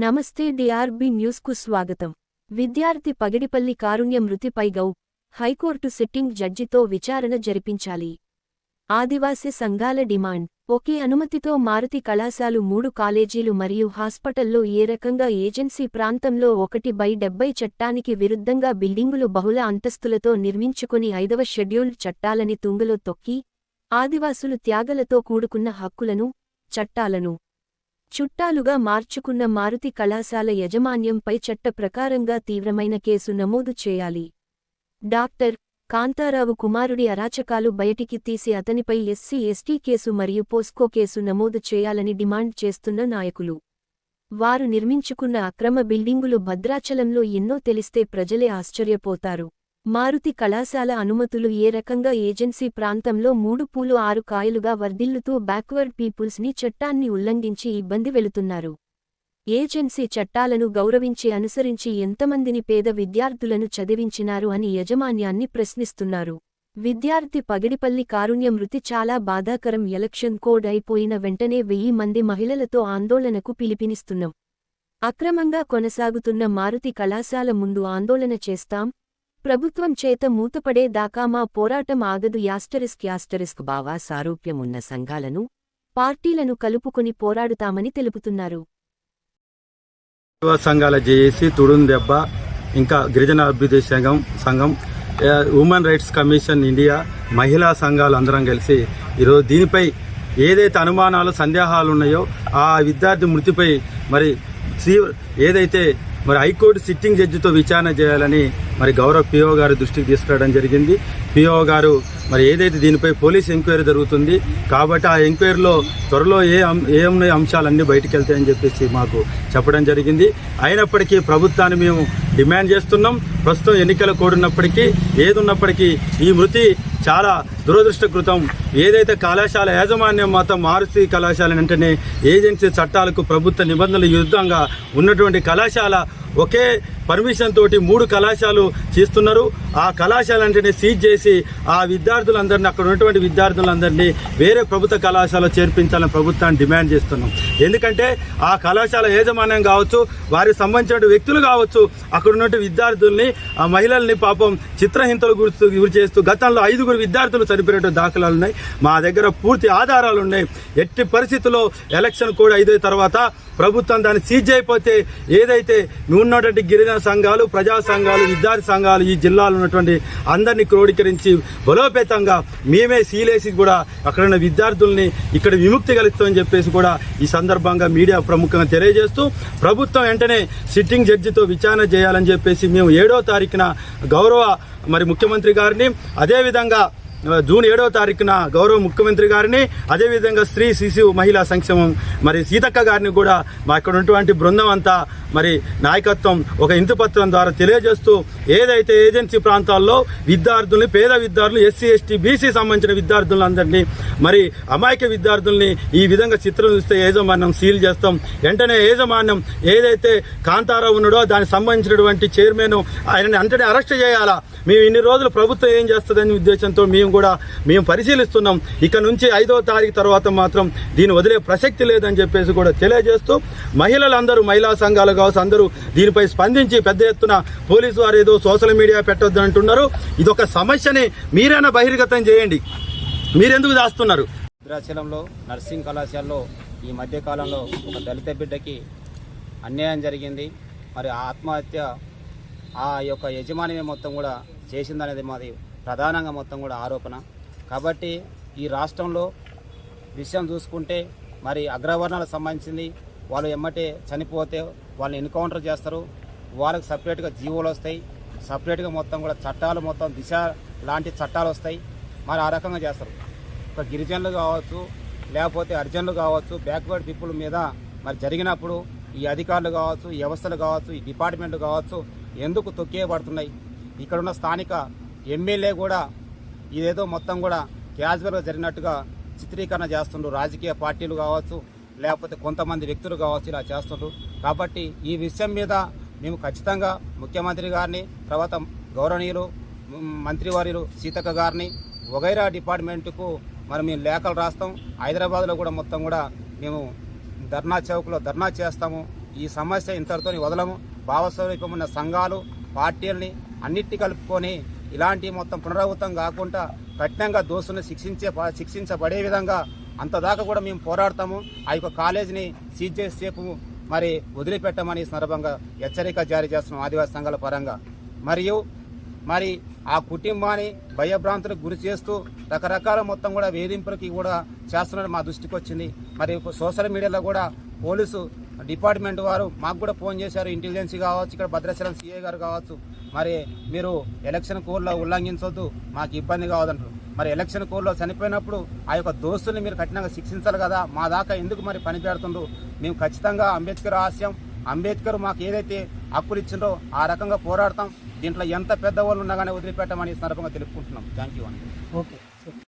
నమస్తే డిఆర్బి న్యూస్కు స్వాగతం. విద్యార్థి పగిడిపల్లి కారుణ్య మృతిపై హైకోర్టు సిట్టింగ్ జడ్జితో విచారణ జరిపించాలి. ఆదివాసీ సంఘాల డిమాండ్. ఒకే అనుమతితో మారుతి కళాశాలు 3 కాలేజీలు మరియు హాస్పిటల్లో ఏ రకంగా ఏజెన్సీ ప్రాంతంలో 1/70 చట్టానికి విరుద్ధంగా బిల్డింగులు బహుళ అంతస్తులతో నిర్మించుకుని 5వ షెడ్యూల్డ్ చట్టాలని తుంగలో తొక్కి ఆదివాసులు త్యాగలతో కూడుకున్న హక్కులను, చట్టాలను చుట్టాలుగా మార్చుకున్న మారుతి కళాశాల యజమాన్యంపై చట్ట ప్రకారంగా తీవ్రమైన కేసు నమోదు చేయాలి. డాక్టర్ కాంతారావు కుమారుడి అరాచకాలు బయటికి తీసి అతనిపై ఎస్సీ ఎస్టీ కేసు మరియు పోస్కో కేసు నమోదు చేయాలని డిమాండ్ చేస్తున్న నాయకులు. వారు నిర్మించుకున్న అక్రమ బిల్డింగులు భద్రాచలంలో ఎన్నో తెలిస్తే ప్రజలే ఆశ్చర్యపోతారు. మారుతి కళాశాల అనుమతులు ఏ రకంగా ఏజెన్సీ ప్రాంతంలో 3.6 కాయలుగా వర్ధిల్లుతూ బ్యాక్వర్డ్ పీపుల్స్ ని చట్టాన్ని ఉల్లంఘించి ఇబ్బంది వెళుతున్నారు. ఏజెన్సీ చట్టాలను గౌరవించి అనుసరించి ఎంతమందిని పేద విద్యార్థులను చదివించినారు అని యజమాన్యాన్ని ప్రశ్నిస్తున్నారు. విద్యార్థి పగిడిపల్లి కారుణ్య మృతి చాలా బాధాకరం. ఎలక్షన్ కోడ్ అయిపోయిన వెంటనే 1000 మంది మహిళలతో ఆందోళనకు పిలుపునిస్తున్నాం. అక్రమంగా కొనసాగుతున్న మారుతి కళాశాల ముందు ఆందోళన చేస్తాం. ప్రభుత్వం చేత మూతపడే దాకా మా పోరాటం ఆగదు. యాస్టరిస్క్ బావా సారూప్యమున్న సంఘాలను, పార్టీలను కలుపుకుని పోరాడుతామని తెలుపుతున్నారు. సంఘాల జేఏసీ, తుడుందెబ్బ, ఇంకా గిరిజన అభివృద్ధి సంఘం, హ్యూమన్ రైట్స్ కమిషన్ ఇండియా, మహిళా సంఘాలు అందరం కలిసి ఈరోజు దీనిపై ఏదైతే అనుమానాలు, సందేహాలు ఉన్నాయో ఆ విద్యార్థి మృతిపై మరి ఏదైతే హైకోర్టు సిట్టింగ్ జడ్జితో విచారణ చేయాలని గౌరవ పిఓ గారు దృష్టికి తీసుకురావడం జరిగింది. పిఓ గారు ఏదైతే దీనిపై పోలీస్ ఎంక్వైరీ జరుగుతుంది కాబట్టి ఆ ఎంక్వైరీలో త్వరలో ఏమున్నాయి అంశాలన్నీ బయటికి వెళ్తాయని చెప్పేసి మాకు చెప్పడం జరిగింది. అయినప్పటికీ ప్రభుత్వాన్ని మేము డిమాండ్ చేస్తున్నాం. ప్రస్తుతం ఎన్నికల కోడ్ ఉన్నప్పటికీ ఏదున్నప్పటికీ ఈ మృతి చాలా దురదృష్టకృతం. ఏదైతే కళాశాల యాజమాన్యం మాత్రం మారుతి కళాశాల వెంటనే ఏజెన్సీ చట్టాలకు, ప్రభుత్వ నిబంధనలు విరుద్ధంగా ఉన్నటువంటి కళాశాల ఒకే పర్మిషన్ తోటి 3 కళాశాలలు చేస్తున్నారు. ఆ కళాశాల అంటేనే సీజ్ చేసి ఆ విద్యార్థులందరినీ, అక్కడ ఉన్నటువంటి విద్యార్థులందరినీ వేరే ప్రభుత్వ కళాశాలలో చేర్పించాలని ప్రభుత్వాన్ని డిమాండ్ చేస్తున్నాం. ఎందుకంటే ఆ కళాశాల యాజమాన్యం కావచ్చు, వారికి సంబంధించిన వ్యక్తులు కావచ్చు, అక్కడ ఉన్నటువంటి విద్యార్థుల్ని, ఆ మహిళల్ని పాపం చిత్రహింసలు గురి చేస్తూ గతంలో 5 విద్యార్థులు చనిపోయిన దాఖలాలు ఉన్నాయి. మా దగ్గర పూర్తి ఆధారాలు ఉన్నాయి. ఎట్టి పరిస్థితుల్లో ఎలక్షన్ కూడా 5 తర్వాత ప్రభుత్వం దాన్ని సీజ్ అయిపోతే ఏదైతే ఉన్నటువంటి గిరిజన సంఘాలు, ప్రజా సంఘాలు, విద్యార్థి సంఘాలు ఈ జిల్లాలో ఉన్నటువంటి అందరినీ క్రోడీకరించి బలోపేతంగా మేమే సీలేసి కూడా అక్కడ ఉన్న విద్యార్థుల్ని ఇక్కడ విముక్తి కలుగుతామని చెప్పేసి కూడా ఈ సందర్భంగా మీడియా ప్రముఖంగా తెలియజేస్తూ ప్రభుత్వం వెంటనే సిట్టింగ్ జడ్జితో విచారణ చేయాలని చెప్పేసి మేము 7వ తారీఖున గౌరవ ముఖ్యమంత్రి గారిని, అదేవిధంగా జూన్ 7వ తారీఖున గౌరవ ముఖ్యమంత్రి గారిని, అదేవిధంగా స్త్రీ శిశు మహిళా సంక్షేమం సీతక్క గారిని కూడా మా ఇక్కడ ఉన్నటువంటి బృందం అంతా నాయకత్వం ఒక ఇంటిపత్రం ద్వారా తెలియజేస్తూ ఏదైతే ఏజెన్సీ ప్రాంతాల్లో విద్యార్థుల్ని, పేద విద్యార్థులు, ఎస్సీ ఎస్టీ బీసీ సంబంధించిన విద్యార్థులందరినీ అమాయక విద్యార్థుల్ని ఈ విధంగా చిత్రం చూస్తే యాజమాన్యం సీల్ చేస్తాం. వెంటనే యాజమాన్యం ఏదైతే కాంతారావు ఉన్నాడో దానికి సంబంధించినటువంటి చైర్మన్ ఆయనని వెంటనే అరెస్ట్ చేయాలా. మేము ఇన్ని రోజులు ప్రభుత్వం ఏం చేస్తుందనే ఉద్దేశంతో మేము పరిశీలిస్తున్నాం. ఇక నుంచి 5వ తారీఖు తర్వాత మాత్రం దీన్ని వదిలే ప్రసక్తి లేదని చెప్పేసి కూడా తెలియజేస్తూ మహిళలందరూ, మహిళా సంఘాలు కావచ్చు, అందరూ దీనిపై స్పందించి పెద్ద ఎత్తున పోలీసు వారు ఏదో సోషల్ మీడియా పెట్టొద్దు అంటున్నారు. ఇదొక సమస్యని మీరైనా బహిర్గతం చేయండి. మీరెందుకు దాస్తున్నారు? భద్రాచలంలో నర్సింగ్ కళాశాలలో ఈ మధ్యకాలంలో ఒక దళిత బిడ్డకి అన్యాయం జరిగింది. ఆత్మహత్య ఆ యొక్క యజమాని మొత్తం కూడా చేసిందనేది మాది ప్రధానంగా మొత్తం కూడా ఆరోపణ. కాబట్టి ఈ రాష్ట్రంలో విషయం చూసుకుంటే అగ్రవర్ణాలకు సంబంధించింది వాళ్ళు ఎమ్మటే చనిపోతే వాళ్ళని ఎన్కౌంటర్ చేస్తారు. వాళ్ళకి సపరేట్గా జీవోలు వస్తాయి, సపరేట్గా మొత్తం కూడా చట్టాలు, మొత్తం దిశ లాంటి చట్టాలు వస్తాయి. ఆ రకంగా చేస్తారు. ఒక గిరిజనులు కావచ్చు, లేకపోతే హరిజనులు కావచ్చు, బ్యాక్వర్డ్ పీపుల్ మీద జరిగినప్పుడు ఈ అధికారులు కావచ్చు, ఈ వ్యవస్థలు కావచ్చు, ఈ డిపార్ట్మెంట్లు కావచ్చు ఎందుకు తొక్కేయబడుతున్నాయి? ఇక్కడున్న స్థానిక ఎమ్మెల్యే కూడా ఇదేదో మొత్తం కూడా క్యాజువల్గా జరిగినట్టుగా చిత్రీకరణ చేస్తుండ్రు. రాజకీయ పార్టీలు కావచ్చు, లేకపోతే కొంతమంది వ్యక్తులు కావచ్చు ఇలా చేస్తుండ్రు. కాబట్టి ఈ విషయం మీద మేము ఖచ్చితంగా ముఖ్యమంత్రి గారిని, తర్వాత గౌరవనీయులు మంత్రివర్యులు సీతక్క గారిని, వగైరా డిపార్ట్మెంటుకు మేము లేఖలు రాస్తాం. హైదరాబాద్లో కూడా మొత్తం కూడా మేము ధర్నా చౌక్లో ధర్నా చేస్తాము. ఈ సమస్య ఇంతటితో వదలము. భావస్వరూపం ఉన్న సంఘాలు, పార్టీలని అన్నిటి కలుపుకొని ఇలాంటి మొత్తం పునరావృతం కాకుండా కఠినంగా దోషులను శిక్షించబడే విధంగా అంతదాకా కూడా మేము పోరాడతాము. ఆ యొక్క కాలేజీని సీజ్ చేసేపు మరి వదిలిపెట్టమని ఈ సందర్భంగా హెచ్చరిక జారీ చేస్తున్నాం ఆదివాసీ సంఘాల పరంగా. మరియు మరి ఆ కుటుంబాన్ని భయభ్రాంతులకు గురి చేస్తూ రకరకాల మొత్తం కూడా వేధింపులకి కూడా చేస్తున్నట్టు మా దృష్టికి వచ్చింది. మరి సోషల్ మీడియాలో కూడా పోలీసు డిపార్ట్మెంట్ వారు మాకు కూడా ఫోన్ చేశారు, ఇంటెలిజెన్సీ కావచ్చు, ఇక్కడ భద్రాచలం సిఐ గారు కావచ్చు, మరి మీరు ఎలక్షన్ కోడ్లో ఉల్లంఘించవద్దు, మాకు ఇబ్బంది కావద్దంటారు. మరి ఎలక్షన్ కోడ్లో చనిపోయినప్పుడు ఆ యొక్క దోస్తుల్ని మీరు కఠినంగా శిక్షించాలి కదా, మా దాకా ఎందుకు మరి పని పెడుతుండ్రు? మేము ఖచ్చితంగా అంబేద్కర్ ఆశయం, అంబేద్కర్ మాకు ఏదైతే హక్కులు ఇచ్చిందో ఆ రకంగా పోరాడతాం. దీంట్లో ఎంత పెద్దవాళ్ళు ఉన్నా కానీ వదిలిపెట్టమని ఈ సందర్భంగా తెలుపుకుంటున్నాం. థ్యాంక్ యూ అండి. ఓకే.